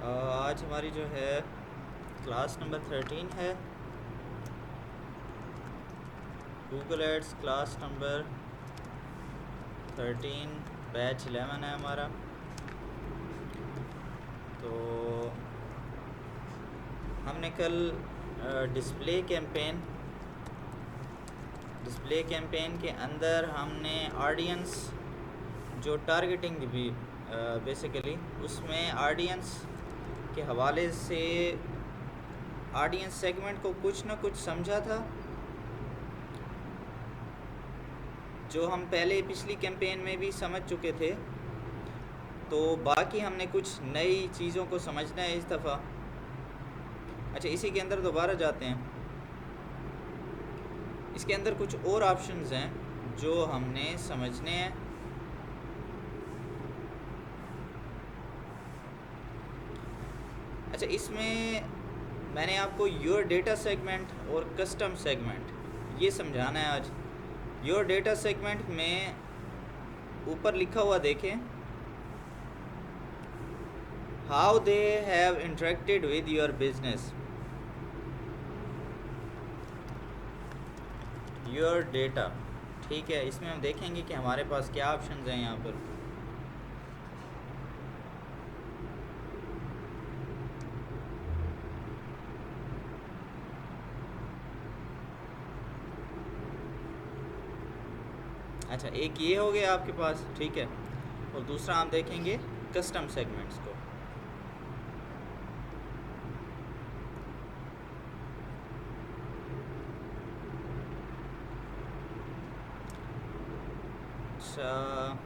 आज हमारी जो है क्लास नंबर 13 है। Google ads class number 13 batch 11 है हमारा। तो हमने कल डिस्प्ले कैंपेन के अंदर हमने ऑडियंस जो टारगेटिंग भी बेसिकली उसमें ऑडियंस के हवाले से ऑडियंस सेगमेंट को कुछ ना कुछ समझा था, जो हम पहले पिछली कैंपेन में भी समझ चुके थे। तो बाकी हमने कुछ नई चीज़ों को समझना है इस दफ़ा। अच्छा, इसी के अंदर दोबारा जाते हैं। इसके अंदर कुछ और ऑप्शंस हैं जो हमने समझने हैं। अच्छा, इसमें मैंने आपको योर डेटा सेगमेंट और कस्टम सेगमेंट ये समझाना है आज। योर डेटा सेगमेंट में ऊपर लिखा हुआ देखें, how they have interacted with your business. Your data, ठीक है। इसमें हम देखेंगे कि हमारे पास क्या ऑप्शंस हैं यहाँ पर। अच्छा, एक ये हो गया आपके पास, ठीक है। और दूसरा हम देखेंगे कस्टम सेगमेंट्स को। अच्छा,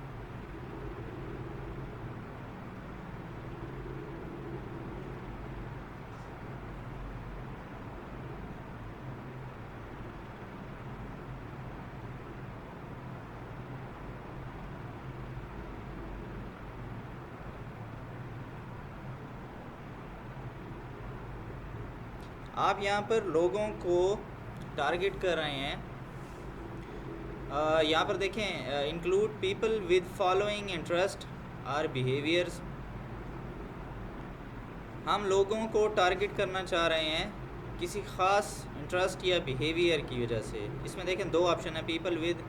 आप यहाँ पर लोगों को टारगेट कर रहे हैं। यहाँ पर देखें, include people with following interest और बिहेवियर्स। हम लोगों को टारगेट करना चाह रहे हैं किसी ख़ास इंटरेस्ट या बिहेवियर की वजह से। इसमें देखें दो ऑप्शन है, people with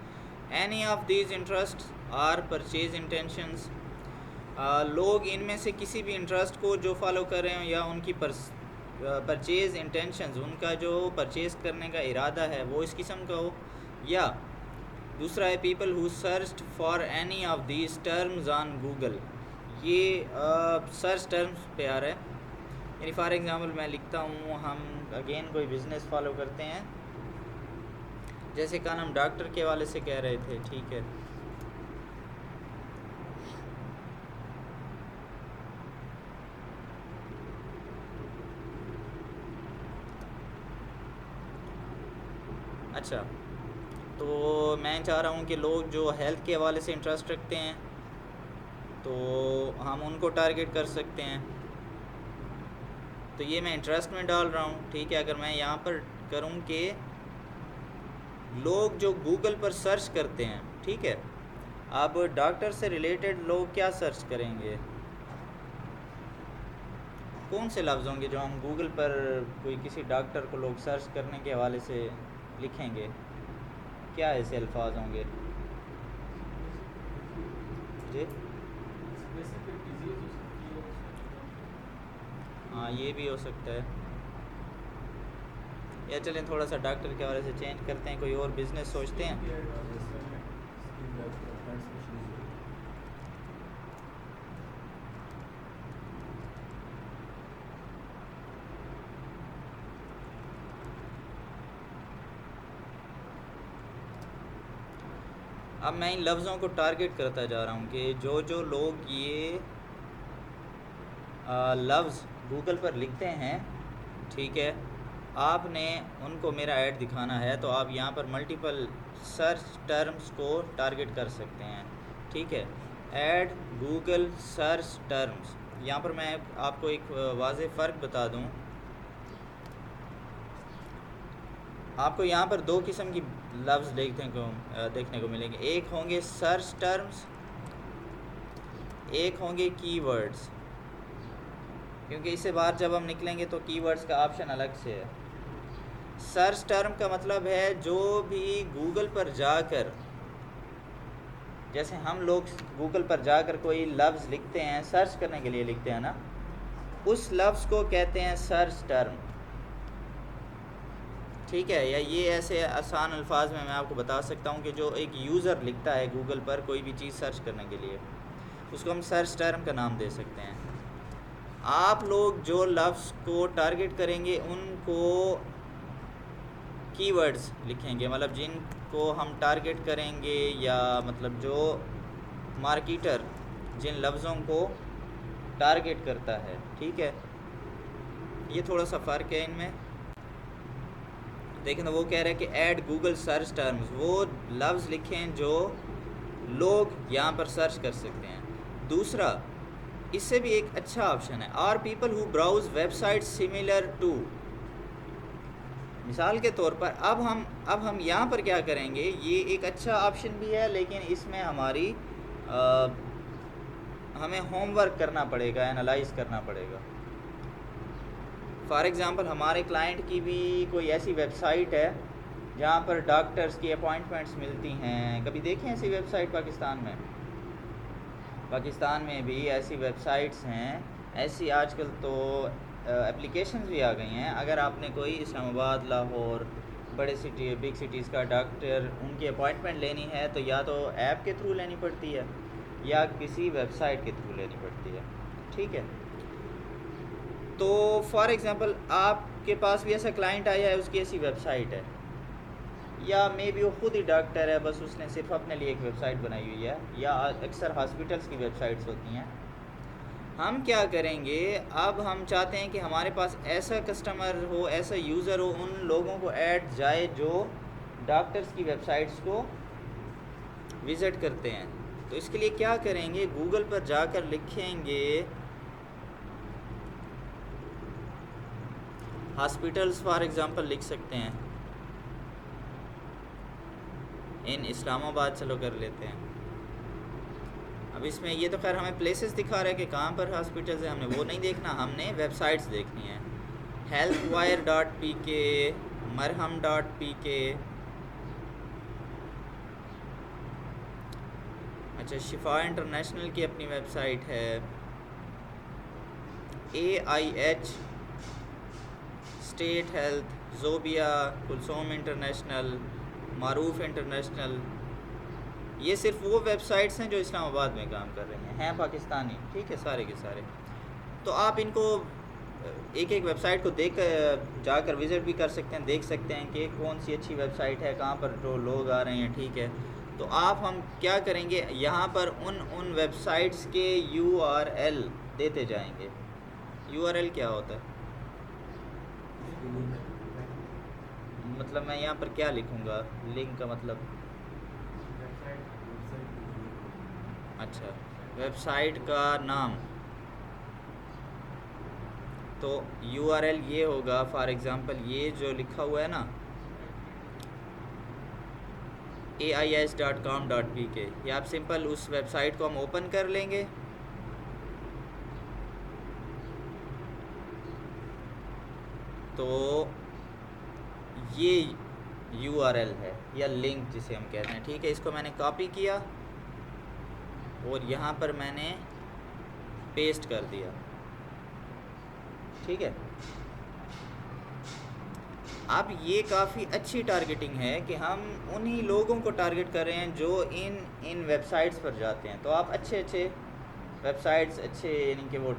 any of these interest और परचेज इंटेंशंस। लोग इनमें से किसी भी इंटरेस्ट को जो फॉलो कर रहे हो या उनकी परचेज इंटेंशंस, उनका जो परचेज़ करने का इरादा है वो इस किस्म का हो। या दूसरा है people who searched for any of these terms on Google. ये सर्च टर्म्स पे आ रहा है। यानी फॉर एग्ज़ाम्पल मैं लिखता हूँ, हम अगेन कोई बिज़नेस फॉलो करते हैं, जैसे कल हम डॉक्टर के हवाले से कह रहे थे, ठीक है। अच्छा, तो मैं चाह रहा हूँ कि लोग जो हेल्थ के हवाले से इंटरेस्ट रखते हैं तो हम उनको टारगेट कर सकते हैं। तो ये मैं इंटरेस्ट में डाल रहा हूँ, ठीक है। अगर मैं यहाँ पर करूँ कि लोग जो गूगल पर सर्च करते हैं, ठीक है। अब डॉक्टर से रिलेटेड लोग क्या सर्च करेंगे, कौन से लफ्ज़ होंगे जो हम गूगल पर कोई किसी डॉक्टर को लोग सर्च करने के हवाले से लिखेंगे, क्या ऐसे अल्फाज होंगे जी? हाँ, ये भी हो सकता है। या चलें थोड़ा सा डॉक्टर के हवाले से चेंज करते हैं, कोई और बिज़नेस सोचते हैं। अब मैं इन लफ्ज़ों को टारगेट करता जा रहा हूँ कि जो जो लोग ये लफ्ज़ गूगल पर लिखते हैं, ठीक है, आपने उनको मेरा ऐड दिखाना है। तो आप यहाँ पर मल्टीपल सर्च टर्म्स को टारगेट कर सकते हैं, ठीक है। ऐड गूगल सर्च टर्म्स, यहाँ पर मैं आपको एक वाज़ेह फ़र्क बता दूँ। आपको यहाँ पर दो किस्म की लफ्ज़ देखने को मिलेंगे। एक होंगे सर्च टर्म्स, एक होंगे कीवर्ड्स। क्योंकि इससे बाहर जब हम निकलेंगे तो कीवर्ड्स का ऑप्शन अलग से है। सर्च टर्म का मतलब है जो भी गूगल पर जाकर, जैसे हम लोग गूगल पर जाकर कोई लफ्ज़ लिखते हैं, सर्च करने के लिए लिखते हैं ना, उस लफ्ज़ को कहते हैं सर्च टर्म। ठीक है, या ये ऐसे आसान अल्फाज में मैं आपको बता सकता हूँ कि जो एक यूज़र लिखता है गूगल पर कोई भी चीज़ सर्च करने के लिए, उसको हम सर्च टर्म का नाम दे सकते हैं। आप लोग जो लफ्ज़ को टारगेट करेंगे उनको कीवर्ड्स लिखेंगे, मतलब जिनको हम टारगेट करेंगे, या मतलब जो मार्केटर जिन लफ्ज़ों को टारगेट करता है। ठीक है, ये थोड़ा सा फ़र्क है इनमें। देखें तो वो कह रहे हैं कि ऐड गूगल सर्च टर्म्स, वो लफ्ज़ लिखें जो लोग यहाँ पर सर्च कर सकते हैं। दूसरा, इससे भी एक अच्छा ऑप्शन है, are people who browse website similar to. मिसाल के तौर पर अब हम यहाँ पर क्या करेंगे, ये एक अच्छा ऑप्शन भी है, लेकिन इसमें हमें होमवर्क करना पड़ेगा, एनालाइज करना पड़ेगा। फॉर एग्ज़ाम्पल हमारे क्लाइंट की भी कोई ऐसी वेबसाइट है जहाँ पर डॉक्टर्स की अपॉइंटमेंट्स मिलती हैं। कभी देखें ऐसी वेबसाइट पाकिस्तान में भी ऐसी वेबसाइट्स हैं। ऐसी आजकल तो एप्लीकेशंस भी आ गई हैं। अगर आपने कोई इस्लामाबाद, लाहौर, बड़े सिटी, बिग सिटीज़ का डॉक्टर उनकी अपॉइंटमेंट लेनी है तो या तो ऐप के थ्रू लेनी पड़ती है या किसी वेबसाइट के थ्रू लेनी पड़ती है। ठीक है, तो फॉर एग्ज़ाम्पल आपके पास भी ऐसा क्लाइंट आया है, उसकी ऐसी वेबसाइट है, या मे बी वो ख़ुद ही डॉक्टर है, बस उसने सिर्फ अपने लिए एक वेबसाइट बनाई हुई है, या अक्सर हॉस्पिटल्स की वेबसाइट्स होती हैं। हम क्या करेंगे, अब हम चाहते हैं कि हमारे पास ऐसा कस्टमर हो, ऐसा यूज़र हो, उन लोगों को ऐड जाए जो डॉक्टर्स की वेबसाइट्स को विज़िट करते हैं। तो इसके लिए क्या करेंगे, गूगल पर जाकर लिखेंगे हॉस्पिटल्स, फॉर एग्ज़ाम्पल लिख सकते हैं इन इस्लामाबाद, चलो कर लेते हैं। अब इसमें ये तो खैर हमें प्लेसेस दिखा रहा है कि कहाँ पर हॉस्पिटल्स हैं, हमने वो नहीं देखना, हमने वेबसाइट्स देखनी है। healthwire.pk, marham.pk, अच्छा शिफा इंटरनेशनल की अपनी वेबसाइट है, AIH, स्टेट हेल्थ, जोबिया, कुलसोम इंटरनेशनल, मारूफ इंटरनेशनल। ये सिर्फ वो वेबसाइट्स हैं जो इस्लामाबाद में काम कर रही हैं पाकिस्तानी। ठीक है, सारे के सारे। तो आप इनको एक एक वेबसाइट को देख जाकर विज़िट भी कर सकते हैं, देख सकते हैं कि कौन सी अच्छी वेबसाइट है, कहाँ पर जो लोग आ रहे हैं। ठीक है, तो हम क्या करेंगे, यहाँ पर उन वेबसाइट्स के URL देते जाएंगे। URL क्या होता है, मतलब मैं यहाँ पर क्या लिखूँगा, लिंक का मतलब, अच्छा वेबसाइट का नाम, तो URL ये होगा। फॉर एग्ज़ाम्पल ये जो लिखा हुआ है ना AIS.com.pk, ये आप सिंपल उस वेबसाइट को हम ओपन कर लेंगे। तो ये URL है या लिंक जिसे हम कहते हैं। ठीक है, इसको मैंने कॉपी किया और यहाँ पर मैंने पेस्ट कर दिया। ठीक है, अब ये काफ़ी अच्छी टारगेटिंग है कि हम उन्हीं लोगों को टारगेट कर रहे हैं जो इन वेबसाइट्स पर जाते हैं। तो आप अच्छे वेबसाइट्स, अच्छे यानी कि वो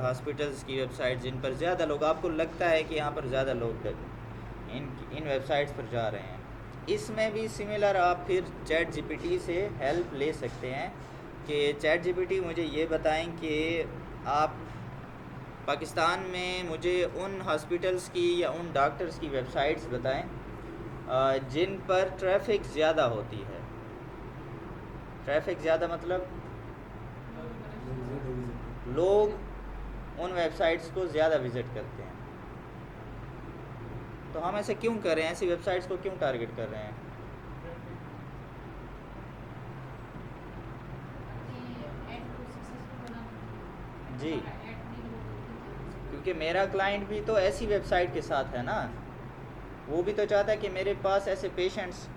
हॉस्पिटल्स की वेबसाइट जिन पर ज़्यादा लोग, आपको लगता है कि यहाँ पर ज़्यादा लोग इन वेबसाइट्स पर जा रहे हैं, इसमें भी सिमिलर आप फिर ChatGPT से हेल्प ले सकते हैं कि ChatGPT मुझे ये बताएं कि आप पाकिस्तान में मुझे उन हॉस्पिटल्स की या उन डॉक्टर्स की वेबसाइट्स बताएं जिन पर ट्रैफिक ज़्यादा होती है। ट्रैफिक ज़्यादा मतलब लोग उन वेबसाइट्स को ज़्यादा विज़िट करते हैं। तो हम ऐसे क्यों कर रहे हैं, ऐसी वेबसाइट्स को क्यों टारगेट कर रहे हैं? जी क्योंकि मेरा क्लाइंट भी तो ऐसी वेबसाइट के साथ है ना, वो भी तो चाहता है कि मेरे पास ऐसे पेशेंट्स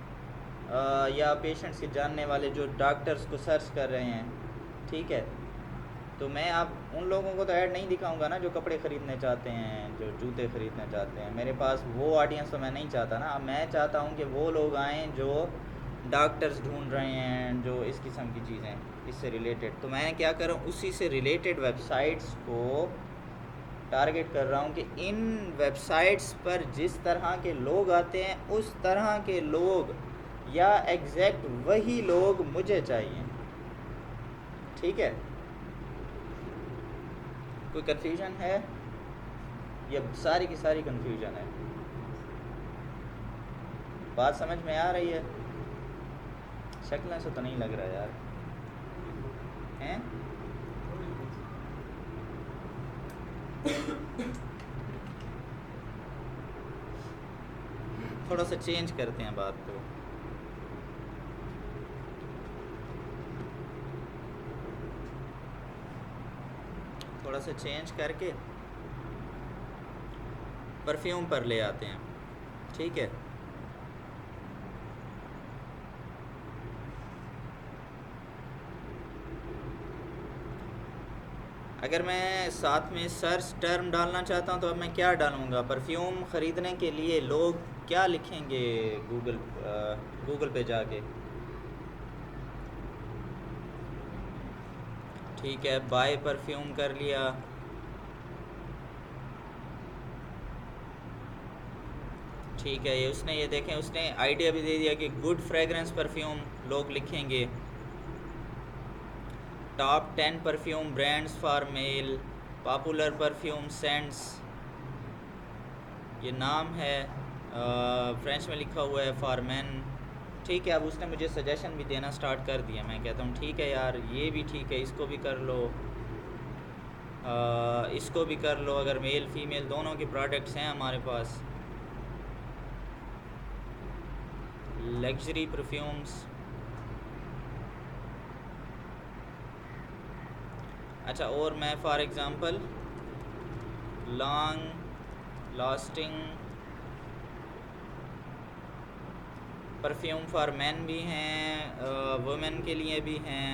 या पेशेंट्स के जानने वाले जो डॉक्टर्स को सर्च कर रहे हैं, ठीक है। तो मैं आप उन लोगों को तो ऐड नहीं दिखाऊंगा ना जो कपड़े ख़रीदने चाहते हैं, जो जूते ख़रीदना चाहते हैं। मेरे पास वो ऑडियंस तो मैं नहीं चाहता ना। अब मैं चाहता हूँ कि वो लोग आएँ जो डॉक्टर्स ढूंढ रहे हैं, जो इस किस्म की चीज़ें इससे रिलेटेड। तो मैं क्या कर रहा हूँ, उसी से रिलेटेड वेबसाइट्स को टारगेट कर रहा हूँ कि इन वेबसाइट्स पर जिस तरह के लोग आते हैं उस तरह के लोग या एग्जैक्ट वही लोग मुझे चाहिए, ठीक है। कोई कन्फ्यूजन है? ये सारी की सारी कन्फ्यूजन है। बात समझ में आ रही है? शक्ल से तो नहीं लग रहा यार, हैं? थोड़ा सा चेंज करते हैं बात को। थोड़ा सा चेंज करके परफ्यूम पर ले आते हैं, ठीक है। अगर मैं साथ में सर्च टर्म डालना चाहता हूँ तो अब मैं क्या डालूँगा? परफ्यूम ख़रीदने के लिए लोग क्या लिखेंगे गूगल पे जाके? ठीक है, बाय परफ्यूम कर लिया। ठीक है, ये उसने, ये देखें, उसने आइडिया भी दे दिया कि गुड फ्रेगरेंस परफ्यूम लोग लिखेंगे। Top 10 perfume brands for male, popular perfume scents, ये नाम है, फ्रेंच में लिखा हुआ है फॉर मैन। ठीक है, अब उसने मुझे सजेशन भी देना स्टार्ट कर दिया। मैं कहता हूँ ठीक है यार, ये भी ठीक है, इसको भी कर लो, इसको भी कर लो। अगर मेल फीमेल दोनों के प्रोडक्ट्स हैं हमारे पास। लग्जरी परफ्यूम्स, अच्छा, और मैं for example long lasting perfume for man भी हैं, वुमेन के लिए भी हैं।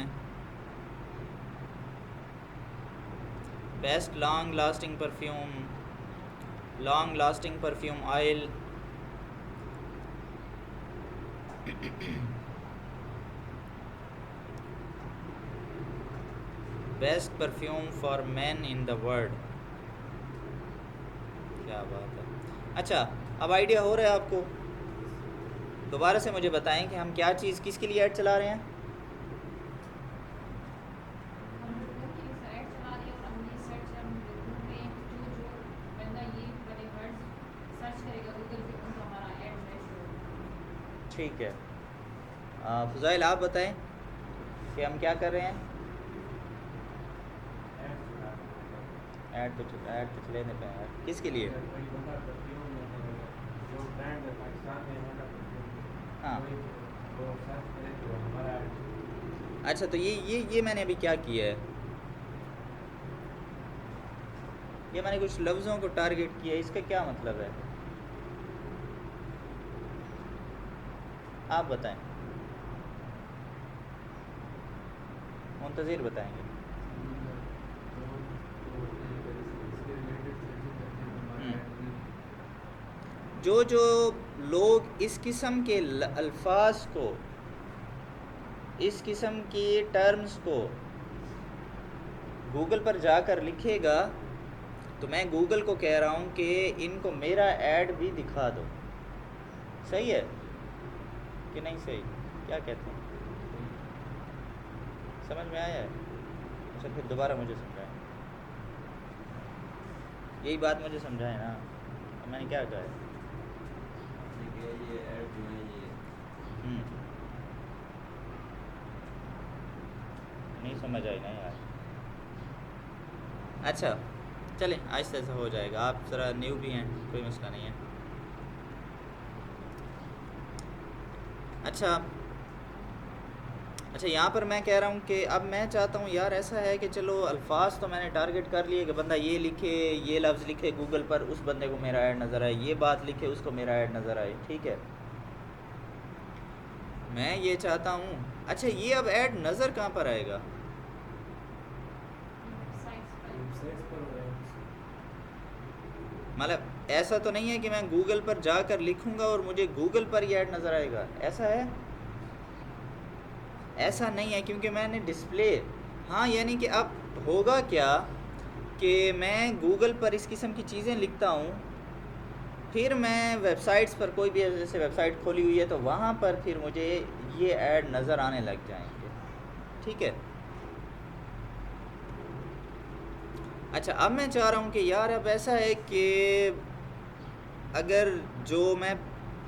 Best long lasting perfume oil, best perfume for man in the world. क्या बात है। अच्छा, अब आइडिया हो रहा है आपको? दोबारा से मुझे बताएं कि हम क्या चीज़ किसके लिए ऐड चला रहे हैं? ठीक है, फ़ुज़ैल आप बताएं कि हम क्या कर रहे हैं? ऐड तो चले नहीं पाए। किसके लिए? हाँ, अच्छा, तो ये मैंने अभी क्या किया है, ये मैंने कुछ लफ्ज़ों को टारगेट किया है। इसका क्या मतलब है आप बताएं, मुंतज़िर बताएंगे। जो लोग इस किस्म के अल्फाज को, इस किस्म की टर्म्स को गूगल पर जाकर लिखेगा, तो मैं गूगल को कह रहा हूँ कि इनको मेरा ऐड भी दिखा दो। सही है कि नहीं सही? क्या कहते हैं? समझ में आया है? अच्छा, फिर दोबारा मुझे समझाएं। यही बात मुझे समझाएं ना, मैंने क्या कहा है? ये ऐड जो है ये नहीं समझ आई ना यार। अच्छा, चलें, आहिस्ता आहिस्ता हो जाएगा। आप ज़रा न्यू भी हैं, कोई मसला नहीं है। अच्छा, अच्छा, यहाँ पर मैं कह रहा हूँ कि अब मैं चाहता हूँ यार ऐसा है कि चलो अल्फाज तो मैंने टारगेट कर लिए कि बंदा ये लिखे, ये लफ्ज़ लिखे गूगल पर, उस बंदे को मेरा ऐड नज़र आए, ये बात लिखे उसको मेरा ऐड नज़र आए, ठीक है, मैं ये चाहता हूँ। अच्छा, ये अब ऐड नज़र कहाँ पर आएगा? वेबसाइट्स पर हो रहा है। मतलब ऐसा तो नहीं है कि मैं गूगल पर जाकर लिखूँगा और मुझे गूगल पर ही ऐड नज़र आएगा, ऐसा है? ऐसा नहीं है, क्योंकि मैंने डिस्प्ले, हाँ, यानी कि अब होगा क्या कि मैं गूगल पर इस किस्म की चीज़ें लिखता हूँ, फिर मैं वेबसाइट्स पर, कोई भी जैसे वेबसाइट खोली हुई है तो वहाँ पर फिर मुझे ये ऐड नज़र आने लग जाएंगे, ठीक है। अच्छा, अब मैं चाह रहा हूँ कि यार अब ऐसा है कि अगर जो मैं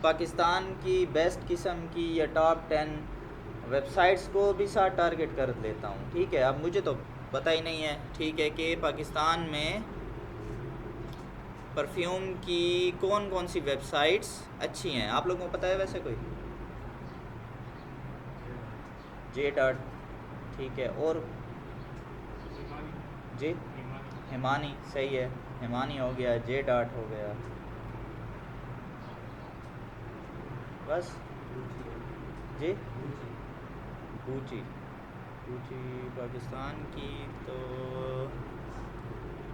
पाकिस्तान की बेस्ट किस्म की या टॉप 10 वेबसाइट्स को भी साथ टारगेट कर लेता हूँ, ठीक है। अब मुझे तो पता ही नहीं है, ठीक है, कि पाकिस्तान में परफ्यूम की कौन कौन सी वेबसाइट्स अच्छी हैं। आप लोगों को पता है वैसे कोई? जे डॉट, ठीक है, और जी हिमानी, सही है, हिमानी हो गया, जे डॉट हो गया, बस जी, गुची, गुची पाकिस्तान की तो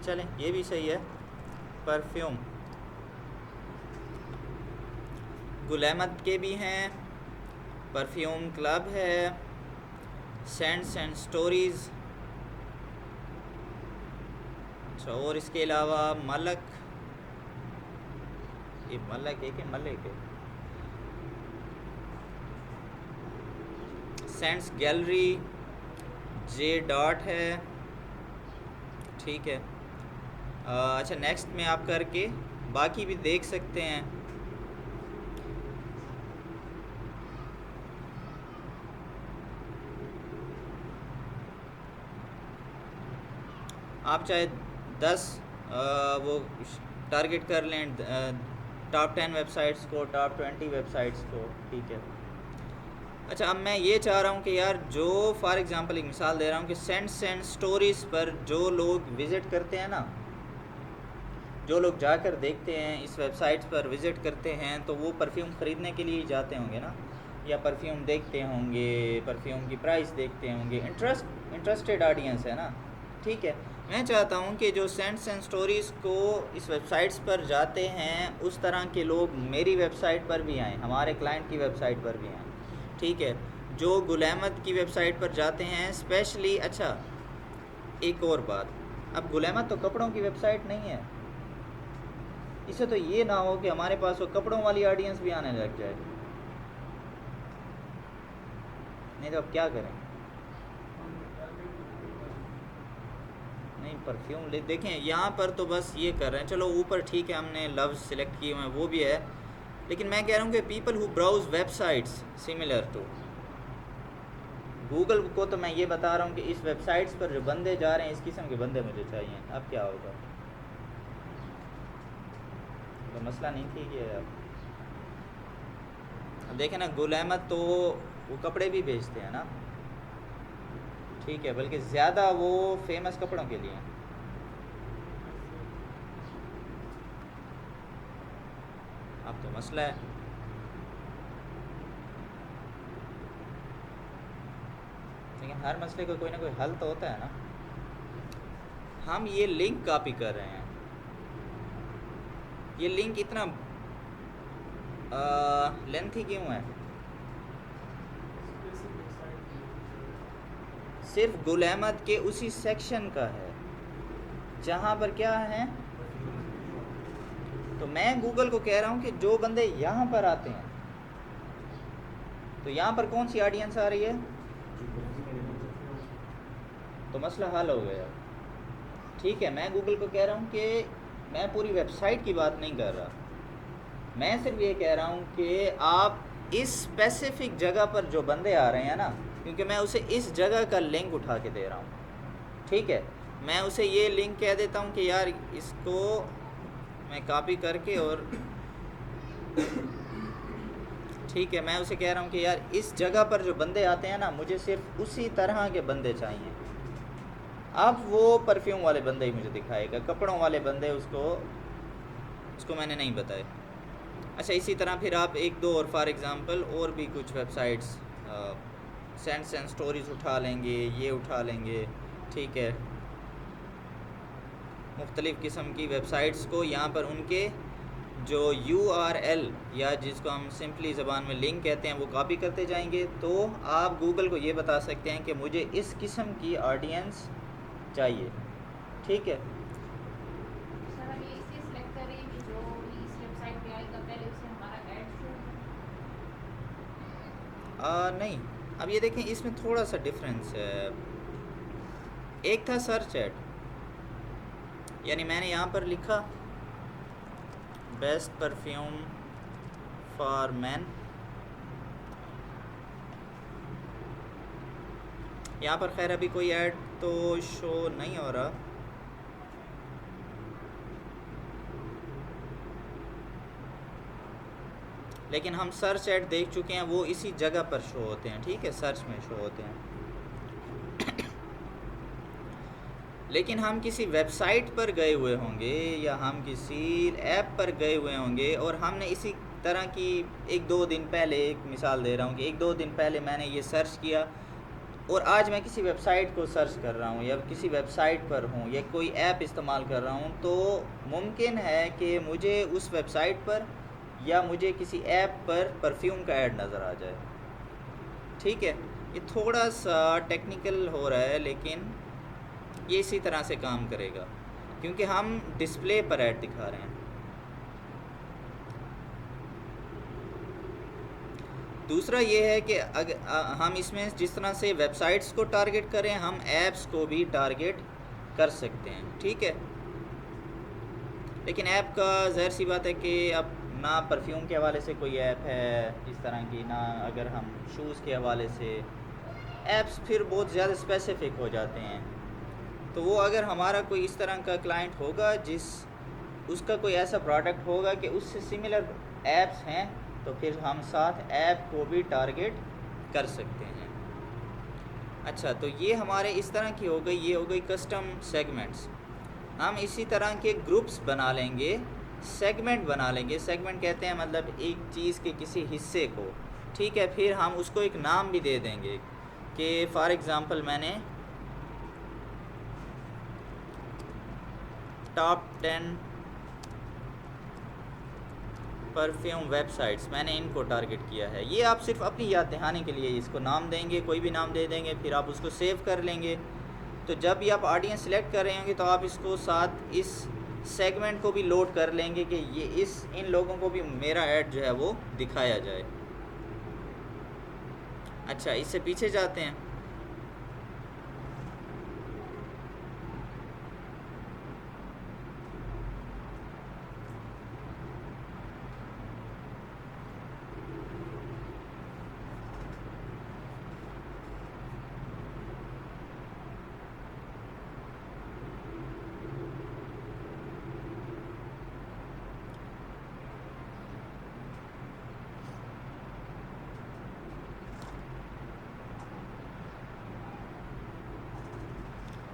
चलें, ये भी सही है। परफ्यूम गुल अहमद के भी हैं, परफ्यूम क्लब है, सेंट्स एंड स्टोरीज़, अच्छा, और इसके अलावा मलक, ये मलक है कि मलिक है, सेंट्स गैलरी, जे डॉट है, ठीक है। अच्छा, नेक्स्ट में आप करके बाकी भी देख सकते हैं। आप चाहे 10 वो टारगेट कर लें, टॉप 10 वेबसाइट्स को, टॉप 20 वेबसाइट्स को, ठीक है। अच्छा, अब मैं ये चाह रहा हूँ कि यार जो फॉर एग्ज़ाम्पल एक मिसाल दे रहा हूँ कि सेंट्स एंड स्टोरीज़ पर जो लोग विज़िट करते हैं ना, जो लोग जाकर देखते हैं इस वेबसाइट्स पर विज़िट करते हैं, तो वो परफ्यूम ख़रीदने के लिए ही जाते होंगे ना, या परफ्यूम देखते होंगे, परफ्यूम की प्राइस देखते होंगे, इंटरेस्टेड ऑडियंस है ना, ठीक है। मैं चाहता हूँ कि जो सेंट्स एंड स्टोरीज़ को इस वेबसाइट्स पर जाते हैं, उस तरह के लोग मेरी वेबसाइट पर भी आएँ, हमारे क्लाइंट की वेबसाइट पर भी आएँ, ठीक है। जो गुल अहमद की वेबसाइट पर जाते हैं स्पेशली। अच्छा, एक और बात, अब गुल अहमद तो कपड़ों की वेबसाइट नहीं है, इससे तो ये ना हो कि हमारे पास वो कपड़ों वाली ऑडियंस भी आने लग जाए, नहीं तो अब क्या करें। नहीं, परफ्यूम ले देखें, यहाँ पर तो बस ये कर रहे हैं, चलो ऊपर ठीक है, हमने लफ्ज़ सिलेक्ट किए हुए हैं, वो भी है, लेकिन मैं कह रहा हूँ कि people who browse websites similar to Google को, तो मैं ये बता रहा हूँ कि इस वेबसाइट्स पर जो बंदे जा रहे हैं, इस किस्म के बंदे मुझे चाहिए। अब क्या होगा, तो मसला नहीं ठीक है। अब देखें ना, गुल अहमद तो वो कपड़े भी बेचते हैं ना, ठीक है, बल्कि ज़्यादा वो फेमस कपड़ों के लिए हैं। अब तो मसला है, लेकिन हर मसले को कोई ना कोई हल तो होता है ना। हम ये लिंक कॉपी कर रहे हैं, ये लिंक इतना लेंथी क्यों है? सिर्फ गुल अहमद के उसी सेक्शन का है जहाँ पर क्या है, तो मैं गूगल को कह रहा हूँ कि जो बंदे यहाँ पर आते हैं, तो यहाँ पर कौन सी ऑडियंस आ रही है, तो मसला हल हो गया, ठीक है। मैं गूगल को कह रहा हूँ कि मैं पूरी वेबसाइट की बात नहीं कर रहा, मैं सिर्फ ये कह रहा हूँ कि आप इस स्पेसिफ़िक जगह पर जो बंदे आ रहे हैं ना, क्योंकि मैं उसे इस जगह का लिंक उठा के दे रहा हूँ, ठीक है, मैं उसे ये लिंक कह देता हूँ कि यार इसको मैं कॉपी करके और ठीक है, मैं उसे कह रहा हूँ कि यार इस जगह पर जो बंदे आते हैं ना, मुझे सिर्फ उसी तरह के बंदे चाहिए। अब वो परफ्यूम वाले बंदे ही मुझे दिखाएगा, कपड़ों वाले बंदे उसको मैंने नहीं बताए। अच्छा, इसी तरह फिर आप एक दो और फॉर एग्ज़ाम्पल और भी कुछ वेबसाइट्स सेंस एंड स्टोरीज उठा लेंगे, ये उठा लेंगे, ठीक है। मुख्तलिफ़ किस्म की वेबसाइट्स को यहाँ पर उनके जो URL या जिसको हम सिंपली ज़बान में लिंक कहते हैं वो कॉपी करते जाएंगे, तो आप गूगल को ये बता सकते हैं कि मुझे इस किस्म की ऑडियंस चाहिए, ठीक है। सर अब ये इसलिए सिलेक्ट करें कि जो इस वेबसाइट पे आएगा पहले उसे हमारा ऐड शो नहीं, अब ये देखें इसमें थोड़ा सा डिफरेंस है। एक था सर्च ऐड, यानी मैंने यहाँ पर लिखा बेस्ट परफ्यूम फॉर मैन, यहाँ पर खैर अभी कोई ऐड तो शो नहीं हो रहा। लेकिन हम सर्च ऐड देख चुके हैं, वो इसी जगह पर शो होते हैं, ठीक है, सर्च में शो होते हैं। लेकिन हम किसी वेबसाइट पर गए हुए होंगे या हम किसी ऐप पर गए हुए होंगे और हमने इसी तरह की एक दो दिन पहले, एक मिसाल दे रहा हूँ कि एक दो दिन पहले मैंने ये सर्च किया और आज मैं किसी वेबसाइट को सर्च कर रहा हूँ या किसी वेबसाइट पर हूँ या कोई ऐप इस्तेमाल कर रहा हूँ, तो मुमकिन है कि मुझे उस वेबसाइट पर या मुझे किसी ऐप पर परफ्यूम का ऐड नज़र आ जाए, ठीक है। ये थोड़ा सा टेक्निकल हो रहा है, लेकिन ये इसी तरह से काम करेगा क्योंकि हम डिस्प्ले पर ऐड दिखा रहे हैं। दूसरा ये है कि अगर हम इसमें जिस तरह से वेबसाइट्स को टारगेट करें, हम ऐप्स को भी टारगेट कर सकते हैं, ठीक है। लेकिन ऐप का ज़ाहिर सी बात है कि अब ना परफ्यूम के हवाले से कोई ऐप है इस तरह की, ना अगर हम शूज़ के हवाले से ऐप्स फिर बहुत ज़्यादा स्पेसिफ़िक हो जाते हैं। तो वो अगर हमारा कोई इस तरह का क्लाइंट होगा जिस उसका कोई ऐसा प्रोडक्ट होगा कि उससे सिमिलर ऐप्स हैं, तो फिर हम साथ ऐप को भी टारगेट कर सकते हैं। अच्छा, तो ये हमारे इस तरह की हो गई, ये हो गई कस्टम सेगमेंट्स। हम इसी तरह के ग्रुप्स बना लेंगे, सेगमेंट बना लेंगे। सेगमेंट कहते हैं मतलब एक चीज़ के किसी हिस्से को, ठीक है। फिर हम उसको एक नाम भी दे देंगे कि फॉर एग्ज़ाम्पल मैंने टॉप 10 परफ्यूम वेबसाइट्स, मैंने इनको टारगेट किया है। ये आप सिर्फ अपनी याद दहानी के लिए इसको नाम देंगे, कोई भी नाम दे देंगे, फिर आप उसको सेव कर लेंगे। तो जब भी आप ऑडियंस सेलेक्ट कर रहे होंगे तो आप इसको साथ इस सेगमेंट को भी लोड कर लेंगे कि ये इन लोगों को भी मेरा ऐड जो है वो दिखाया जाए। अच्छा, इससे पीछे जाते हैं।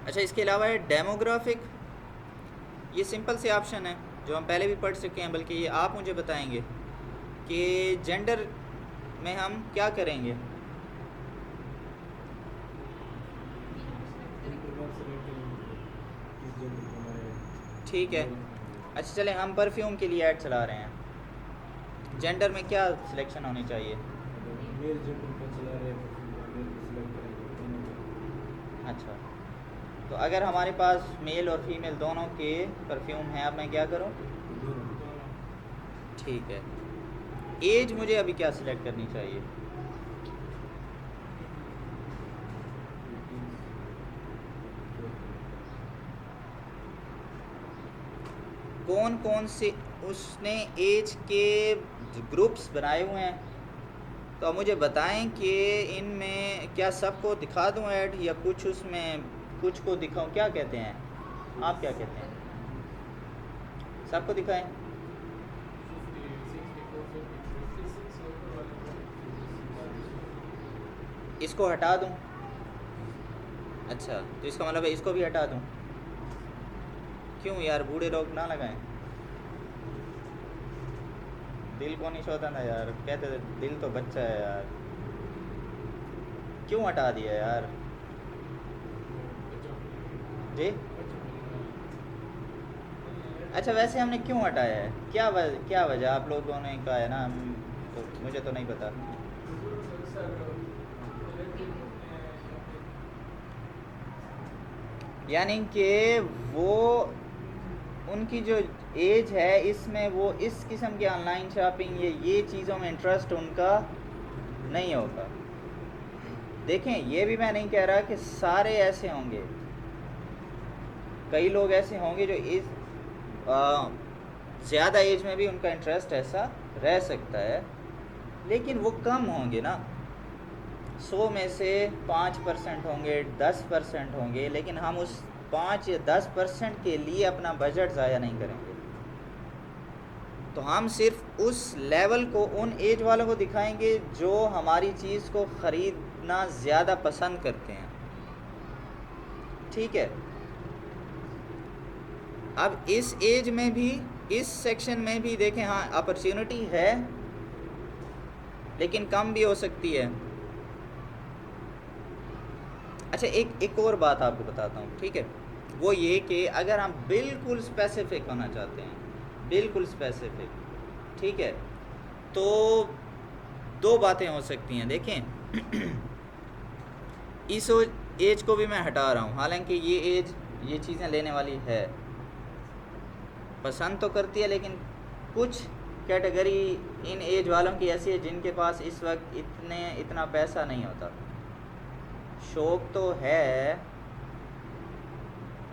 अच्छा, इसके अलावा है डेमोग्राफिक। ये सिंपल से ऑप्शन है जो हम पहले भी पढ़ चुके हैं, बल्कि ये आप मुझे बताएंगे कि जेंडर में हम क्या करेंगे। ठीक है, अच्छा चलें, हम परफ्यूम के लिए ऐड चला रहे हैं। जेंडर में क्या सिलेक्शन होनी चाहिए? मेल जेंडर का चला रहे हैं, मेल को सिलेक्ट करेंगे। अच्छा, तो अगर हमारे पास मेल और फीमेल दोनों के परफ्यूम हैं, अब मैं क्या करूं? ठीक है। एज मुझे अभी क्या सिलेक्ट करनी चाहिए? कौन कौन से उसने एज के ग्रुप्स बनाए हुए हैं, तो आप मुझे बताएं कि इनमें क्या सबको दिखा दूं ऐड या कुछ उसमें कुछ को दिखाऊं, क्या कहते हैं आप, क्या कहते हैं? सबको दिखाएं? इसको हटा दूं? अच्छा, तो इसका मतलब है इसको भी हटा दूं? क्यों यार, बूढ़े लोग ना लगाएं? दिल को नहीं सोता ना यार, कहते थे दिल तो बच्चा है यार। क्यों हटा दिया यार? जी अच्छा, वैसे हमने क्यों हटाया है? क्या वजह आप लोगों ने कहा है ना, तो मुझे तो नहीं पता। यानी कि वो उनकी जो एज है इसमें वो इस किस्म की ऑनलाइन शॉपिंग ये चीज़ों में इंटरेस्ट उनका नहीं होगा। देखें, ये भी मैं नहीं कह रहा कि सारे ऐसे होंगे, कई लोग ऐसे होंगे जो इस ज़्यादा एज में भी उनका इंटरेस्ट ऐसा रह सकता है, लेकिन वो कम होंगे ना। 100 में से 5% होंगे, 10% होंगे, लेकिन हम उस 5 या 10% के लिए अपना बजट ज़ाया नहीं करेंगे। तो हम सिर्फ उस लेवल को उन एज वालों को दिखाएंगे जो हमारी चीज़ को ख़रीदना ज़्यादा पसंद करते हैं। ठीक है, अब इस एज में भी, इस सेक्शन में भी देखें, हाँ अपॉर्चुनिटी है, लेकिन कम भी हो सकती है। अच्छा, एक और बात आपको बताता हूँ, ठीक है, वो ये कि अगर हम बिल्कुल स्पेसिफिक होना चाहते हैं, बिल्कुल स्पेसिफिक, ठीक है, तो दो बातें हो सकती हैं। देखें, इस एज को भी मैं हटा रहा हूँ, हालांकि ये एज ये चीज़ें लेने वाली है, पसंद तो करती है, लेकिन कुछ कैटेगरी इन एज वालों की ऐसी है जिनके पास इस वक्त इतना पैसा नहीं होता। शौक़ तो है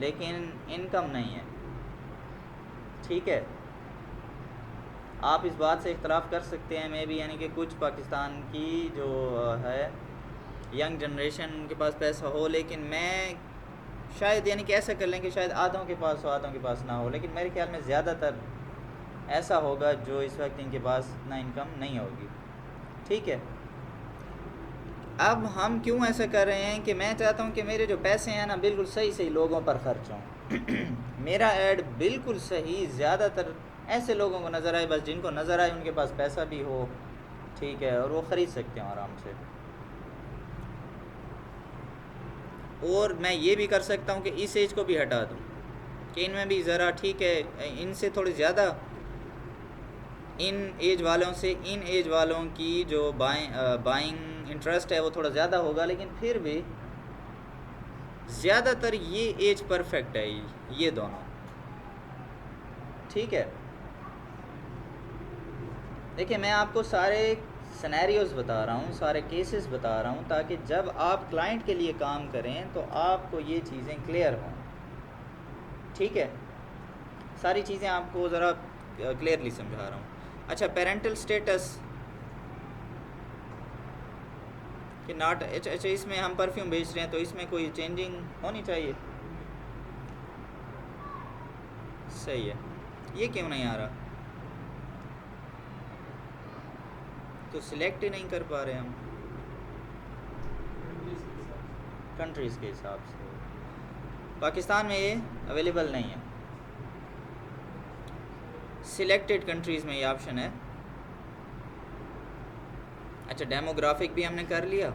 लेकिन इनकम नहीं है। ठीक है, आप इस बात से इख्तलाफ कर सकते हैं मे भी, यानी कि कुछ पाकिस्तान की जो है यंग जनरेशन उनके पास पैसा हो, लेकिन मैं शायद यानी कि ऐसा कर लें कि शायद आधों के पास हो आधों के पास ना हो, लेकिन मेरे ख्याल में ज़्यादातर ऐसा होगा जो इस वक्त इनके पास ना इनकम नहीं होगी। ठीक है, अब हम क्यों ऐसा कर रहे हैं कि मैं चाहता हूं कि मेरे जो पैसे हैं ना बिल्कुल सही सही लोगों पर खर्च हों। मेरा ऐड बिल्कुल सही ज़्यादातर ऐसे लोगों को नज़र आए, बस जिनको नज़र आए उनके पास पैसा भी हो, ठीक है, और वो ख़रीद सकते हैं आराम से। और मैं ये भी कर सकता हूँ कि इस एज को भी हटा दूँ कि इनमें भी ज़रा, ठीक है, इनसे थोड़ी ज़्यादा, इन एज वालों से इन एज वालों की जो बाइंग इंटरेस्ट है वो थोड़ा ज़्यादा होगा, लेकिन फिर भी ज़्यादातर ये एज परफेक्ट है, ये दोनों। ठीक है, देखिए, मैं आपको सारे सिनेरियोज़ बता रहा हूँ, सारे केसेस बता रहा हूँ, ताकि जब आप क्लाइंट के लिए काम करें तो आपको ये चीज़ें क्लियर हों। ठीक है, सारी चीज़ें आपको ज़रा क्लियरली समझा रहा हूँ। अच्छा, पेरेंटल स्टेटस कि नॉट, अच्छा इसमें हम परफ्यूम बेच रहे हैं तो इसमें कोई चेंजिंग होनी चाहिए। सही है, ये क्यों नहीं आ रहा? तो सिलेक्ट ही नहीं कर पा रहे हम कंट्रीज़ के हिसाब से। पाकिस्तान में ये अवेलेबल नहीं है, सिलेक्टेड कंट्रीज़ में ये ऑप्शन है। अच्छा, डेमोग्राफिक भी हमने कर लिया।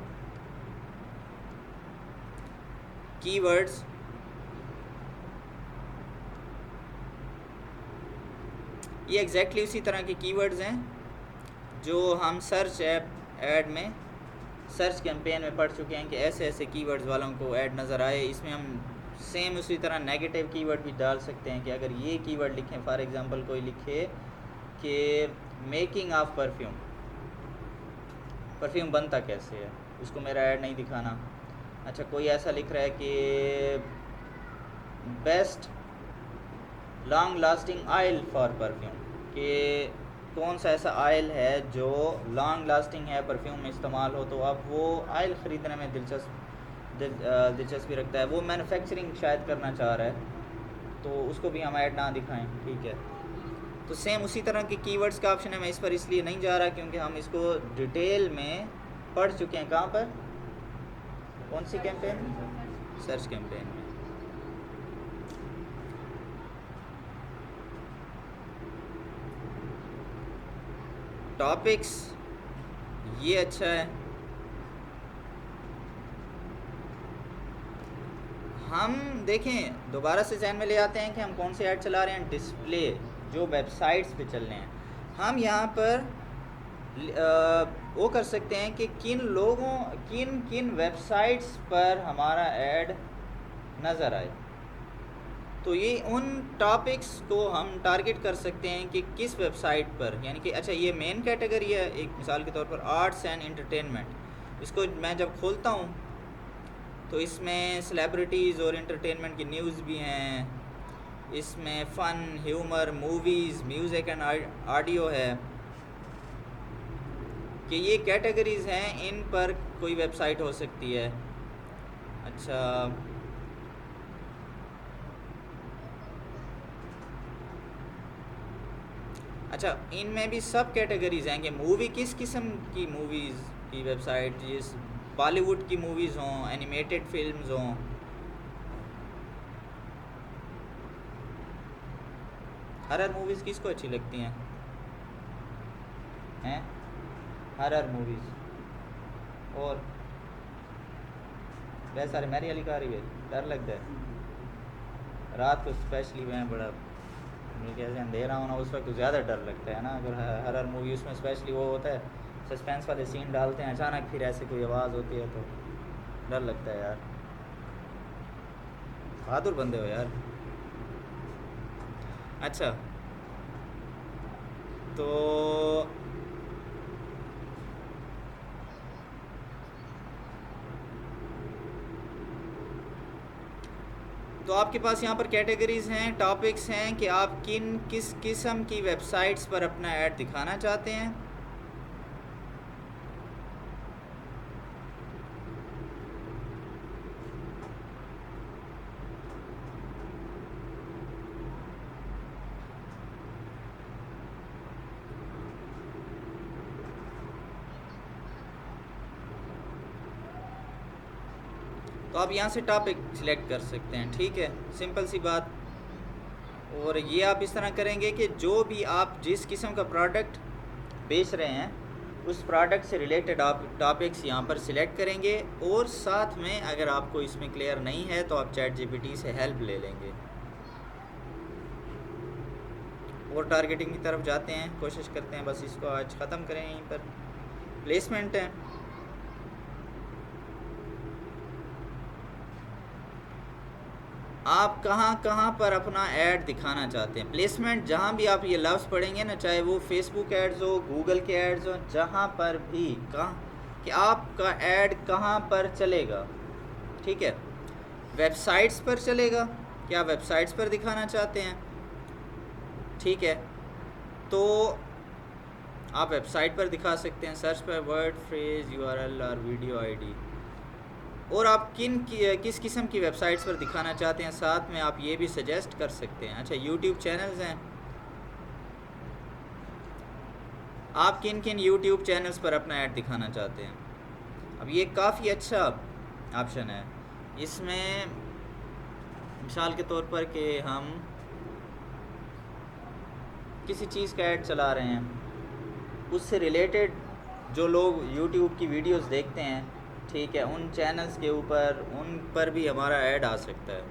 कीवर्ड्स, ये एग्जैक्टली उसी तरह के कीवर्ड्स हैं जो हम सर्च ऐड में, सर्च कैंपेन में पढ़ चुके हैं कि ऐसे ऐसे कीवर्ड्स वालों को ऐड नज़र आए। इसमें हम सेम उसी तरह नेगेटिव कीवर्ड भी डाल सकते हैं कि अगर ये कीवर्ड लिखें, फॉर एग्जांपल कोई लिखे कि मेकिंग ऑफ परफ्यूम, परफ्यूम बनता कैसे है, उसको मेरा ऐड नहीं दिखाना। अच्छा, कोई ऐसा लिख रहा है कि best long lasting oil for perfume, कि कौन सा ऐसा ऑयल है जो लॉन्ग लास्टिंग है, परफ्यूम में इस्तेमाल हो, तो अब वो ऑयल ख़रीदने में दिलचस्पी रखता है, वो मैन्युफैक्चरिंग शायद करना चाह रहा है, तो उसको भी हम ऐड ना दिखाएं। ठीक है, तो सेम उसी तरह के कीवर्ड्स का ऑप्शन है। मैं इस पर इसलिए नहीं जा रहा क्योंकि हम इसको डिटेल में पढ़ चुके हैं। कहाँ पर? कौन सी कैंपेन? सर्च कैंपेन में। टॉपिक्स ये अच्छा है। हम देखें दोबारा से जहन में ले आते हैं कि हम कौन से ऐड चला रहे हैं। डिस्प्ले जो वेबसाइट्स पे चल रहे हैं, हम यहाँ पर वो कर सकते हैं कि किन किन वेबसाइट्स पर हमारा ऐड नज़र आए। तो ये उन टॉपिक्स को हम टारगेट कर सकते हैं कि किस वेबसाइट पर, यानी कि अच्छा ये मेन कैटेगरी है एक मिसाल के तौर पर आर्ट्स एंड एंटरटेनमेंट। इसको मैं जब खोलता हूँ तो इसमें सेलिब्रिटीज़ और एंटरटेनमेंट की न्यूज़ भी हैं, इसमें fun, humour, movies, music and audio है कि ये कैटेगरीज़ हैं, इन पर कोई वेबसाइट हो सकती है। अच्छा इनमें भी सब कैटेगरीज़ हैं कि मूवी किस किस्म की मूवीज़ की वेबसाइट, जिस बॉलीवुड की मूवीज़ हों, एनिमेटेड फिल्म्स हों। हॉरर मूवीज़ किसको अच्छी लगती हैं? हॉरर मूवीज़ और वैसे सारे मेरी अली कार ही है, डर लगता है रात को स्पेशली। मैं बड़ा कैसे अंधेरा होना उस वक्त तो ज़्यादा डर लगता है ना। अगर हॉरर मूवी उसमें स्पेशली वो होता है, सस्पेंस वाले सीन डालते हैं, अचानक फिर ऐसे कोई आवाज़ होती है तो डर लगता है यार। बहादुर बंदे हो यार। अच्छा तो आपके पास यहाँ पर कैटेगरीज़ हैं, टॉपिक्स हैं कि आप किस किस्म की वेबसाइट्स पर अपना ऐड दिखाना चाहते हैं। तो आप यहाँ से टॉपिक सिलेक्ट कर सकते हैं, ठीक है, सिंपल सी बात। और ये आप इस तरह करेंगे कि जो भी आप जिस किस्म का प्रोडक्ट बेच रहे हैं उस प्रोडक्ट से रिलेटेड आप टॉपिक्स यहाँ पर सिलेक्ट करेंगे। और साथ में अगर आपको इसमें क्लियर नहीं है तो आप ChatGPT से हेल्प ले लेंगे। और टारगेटिंग की तरफ जाते हैं, कोशिश करते हैं बस इसको आज ख़त्म करें। यहीं पर प्लेसमेंट है। आप कहाँ पर अपना ऐड दिखाना चाहते हैं। प्लेसमेंट जहाँ भी आप ये लफ्ज़ पढ़ेंगे ना, चाहे वो फेसबुक एड्स हो, गूगल के एड्स हो, जहाँ पर भी कहाँ कि आपका ऐड कहाँ पर चलेगा, ठीक है। वेबसाइट्स पर चलेगा, क्या वेबसाइट्स पर दिखाना चाहते हैं, ठीक है, तो आप वेबसाइट पर दिखा सकते हैं। सर्च पर वर्ड, फ्रेज, URL और वीडियो ID। और आप किस किस्म की वेबसाइट्स पर दिखाना चाहते हैं, साथ में आप ये भी सजेस्ट कर सकते हैं। अच्छा यूट्यूब चैनल्स हैं, आप किन यूट्यूब चैनल्स पर अपना ऐड दिखाना चाहते हैं। अब ये काफ़ी अच्छा ऑप्शन है। इसमें मिसाल के तौर पर कि हम किसी चीज़ का ऐड चला रहे हैं, उससे रिलेटेड जो लोग यूट्यूब की वीडियोस देखते हैं, ठीक है, उन चैनल्स के ऊपर उन पर भी हमारा ऐड आ सकता है।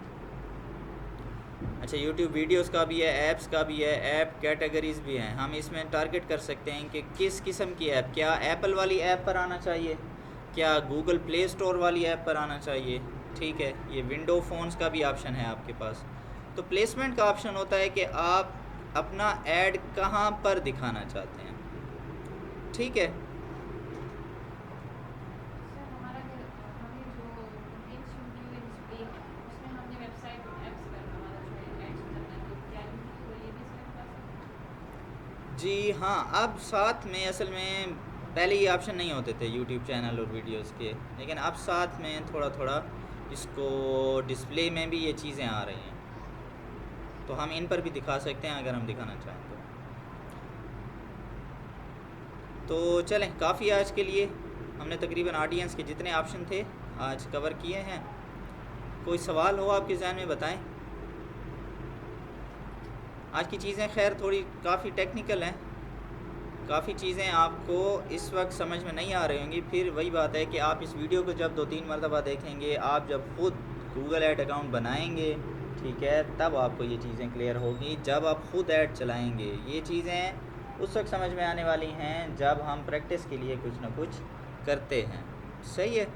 अच्छा यूट्यूब वीडियोस का भी है, ऐप्स का भी है, ऐप कैटेगरीज़ भी हैं। हम इसमें टारगेट कर सकते हैं कि किस किस्म की ऐप, क्या एप्पल वाली ऐप पर आना चाहिए, क्या गूगल प्ले स्टोर वाली ऐप पर आना चाहिए, ठीक है। ये विंडो फ़ोन्स का भी ऑप्शन है आपके पास। तो प्लेसमेंट का ऑप्शन होता है कि आप अपना ऐड कहाँ पर दिखाना चाहते हैं, ठीक है। जी हाँ, अब साथ में असल में पहले ये ऑप्शन नहीं होते थे यूट्यूब चैनल और वीडियोस के, लेकिन अब साथ में थोड़ा थोड़ा इसको डिस्प्ले में भी ये चीज़ें आ रही हैं, तो हम इन पर भी दिखा सकते हैं अगर हम दिखाना चाहें तो चलें, काफ़ी आज के लिए हमने तकरीबन ऑडियंस के जितने ऑप्शन थे आज कवर किए हैं। कोई सवाल हो आपके ज़हन में बताएं। आज की चीज़ें खैर थोड़ी काफ़ी टेक्निकल हैं, काफ़ी चीज़ें आपको इस वक्त समझ में नहीं आ रही होंगी। फिर वही बात है कि आप इस वीडियो को जब 2-3 मरतबा देखेंगे, आप जब खुद गूगल ऐड अकाउंट बनाएंगे, ठीक है, तब आपको ये चीज़ें क्लियर होगी। जब आप खुद ऐड चलाएंगे, ये चीज़ें उस वक्त समझ में आने वाली हैं जब हम प्रैक्टिस के लिए कुछ ना कुछ करते हैं। सही है।